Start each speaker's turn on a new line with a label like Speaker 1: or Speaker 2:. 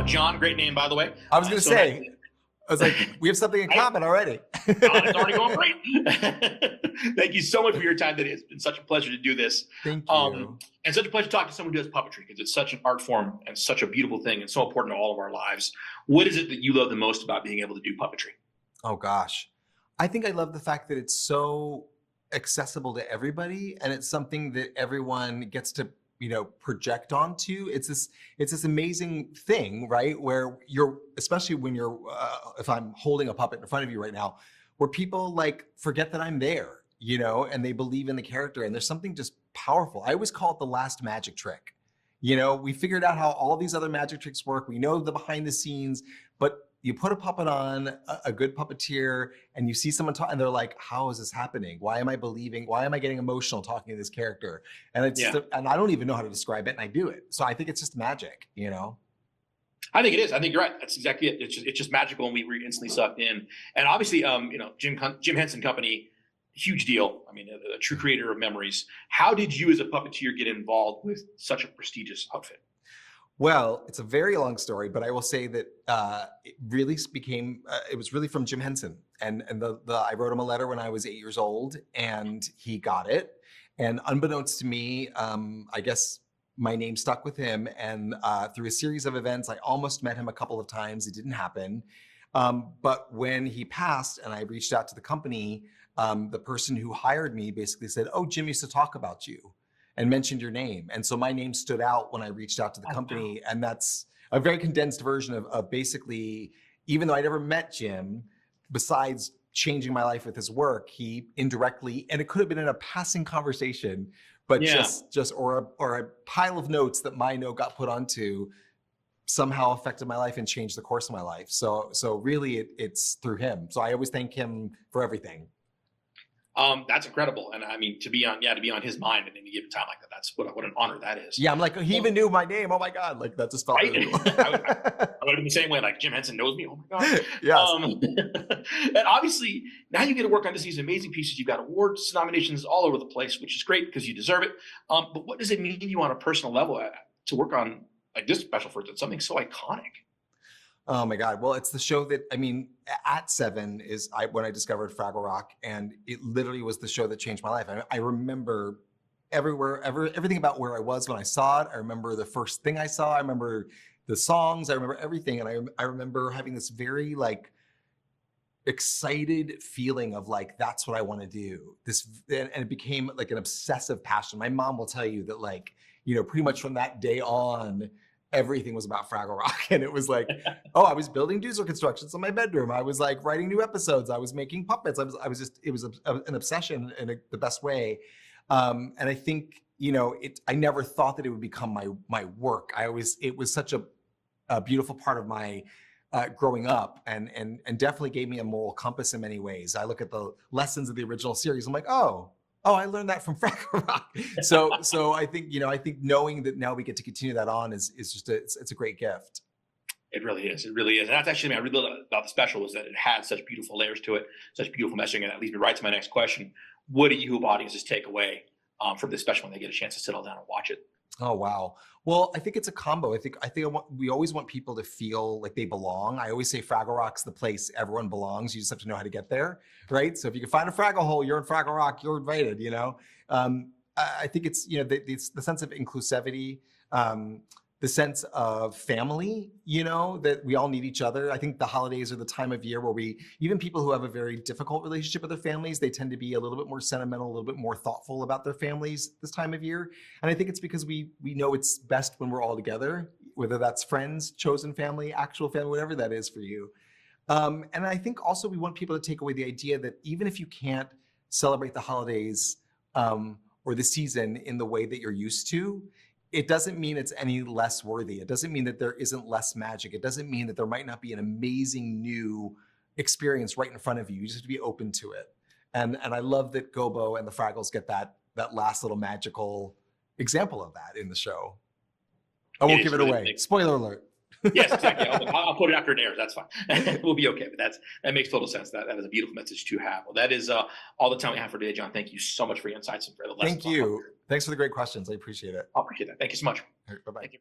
Speaker 1: John, great name, by the way.
Speaker 2: I was going to say, I was like, we have something in common already.
Speaker 1: It's already going great. Thank you so much for your time today. It's been such a pleasure to do this.
Speaker 2: Thank you.
Speaker 1: And such a pleasure to talk to someone who does puppetry, because it's such an art form and such a beautiful thing and so important to all of our lives. What is it that you love the most about being able to do puppetry?
Speaker 2: Oh, gosh. I think I love the fact that it's so accessible to everybody, and it's something that everyone gets to project onto. It's this amazing thing, right? Where you're, especially when you're, if I'm holding a puppet in front of you right now, where people like forget that I'm there, and they believe in the character, and there's something just powerful. I always call it the last magic trick. We figured out how all these other magic tricks work. We know the behind the scenes, but you put a puppet on, a good puppeteer, and you see someone talk, and they're like, how is this happening? Why am I getting emotional talking to this character? And and I don't even know how to describe it, and I do it. So I think it's just magic,
Speaker 1: I think it is. I think you're right. That's exactly it. It's just magical, and we're instantly sucked in. And obviously, Jim Henson Company, huge deal. I mean, a true creator of memories. How did you as a puppeteer get involved with such a prestigious outfit?
Speaker 2: Well, it's a very long story, but I will say that it really became, it was really from Jim Henson. And I wrote him a letter when I was 8 years old, and he got it. And unbeknownst to me, I guess my name stuck with him. And through a series of events, I almost met him a couple of times. It didn't happen. But when he passed and I reached out to the company, the person who hired me basically said, "Oh, Jim used to talk about you," and mentioned your name. And so my name stood out when I reached out to the company. And that's a very condensed version of basically, even though I never met Jim, besides changing my life with his work, he indirectly, and it could have been in a passing conversation, but or a pile of notes that my note got put onto, somehow affected my life and changed the course of my life. So really it's through him. So I always thank him for everything.
Speaker 1: That's incredible. And I mean, to be on his mind at any given time like that, that's what an honor that is.
Speaker 2: Yeah, I'm like, he even knew my name. Oh my God. Like, that just felt really cool.
Speaker 1: I would have been the same way, like, Jim Henson knows me. Oh my God.
Speaker 2: Yes.
Speaker 1: And obviously now you get to work on these amazing pieces. You've got awards, nominations all over the place, which is great because you deserve it. But what does it mean to you on a personal level to work on like this special for something so iconic?
Speaker 2: Oh my God. Well, it's the show that, I mean, at 7 is when I discovered Fraggle Rock, and it literally was the show that changed my life. I remember everything about where I was when I saw it. I remember the first thing I saw. I remember the songs. I remember everything. And I remember having this very like excited feeling of like, that's what I want to do. And it became like an obsessive passion. My mom will tell you that, like, pretty much from that day on, everything was about Fraggle Rock. And it was like, oh, I was building doodle constructions in my bedroom. I was like writing new episodes. I was making puppets. It was an obsession in the best way. And I think, I never thought that it would become my work. It was such a beautiful part of my growing up, and definitely gave me a moral compass in many ways. I look at the lessons of the original series. I'm like, oh, I learned that from Fraggle Rock. So I think, I think knowing that now we get to continue that on is just it's a great gift.
Speaker 1: It really is. It really is. And that's actually, I really love about the special is that it had such beautiful layers to it, such beautiful messaging. And that leads me right to my next question. What do you hope audiences take away from this special when they get a chance to sit all down and watch it?
Speaker 2: Oh, wow. Well, I think it's a combo. We always want people to feel like they belong. I always say Fraggle Rock's the place everyone belongs. You just have to know how to get there, right? So if you can find a Fraggle hole, you're in Fraggle Rock, you're invited, I think it's, the sense of inclusivity, the sense of family, that we all need each other. I think the holidays are the time of year where even people who have a very difficult relationship with their families, they tend to be a little bit more sentimental, a little bit more thoughtful about their families this time of year. And I think it's because we know it's best when we're all together, whether that's friends, chosen family, actual family, whatever that is for you. And I think also we want people to take away the idea that even if you can't celebrate the holidays or the season in the way that you're used to, it doesn't mean it's any less worthy. It doesn't mean that there isn't less magic. It doesn't mean that there might not be an amazing new experience right in front of you. You just have to be open to it. And I love that Gobo and the Fraggles get that last little magical example of that in the show. I won't give it away. Spoiler alert.
Speaker 1: Yes, exactly. I'll put it after it airs. That's fine. We'll be okay. But that makes total sense. That is a beautiful message to have. Well, that is all the time we have for today, John. Thank you so much for your insights and for the lessons.
Speaker 2: Thank you. Thanks for the great questions. I appreciate it.
Speaker 1: I appreciate that. Thank you so much.
Speaker 2: All right, bye-bye.
Speaker 1: Thank you.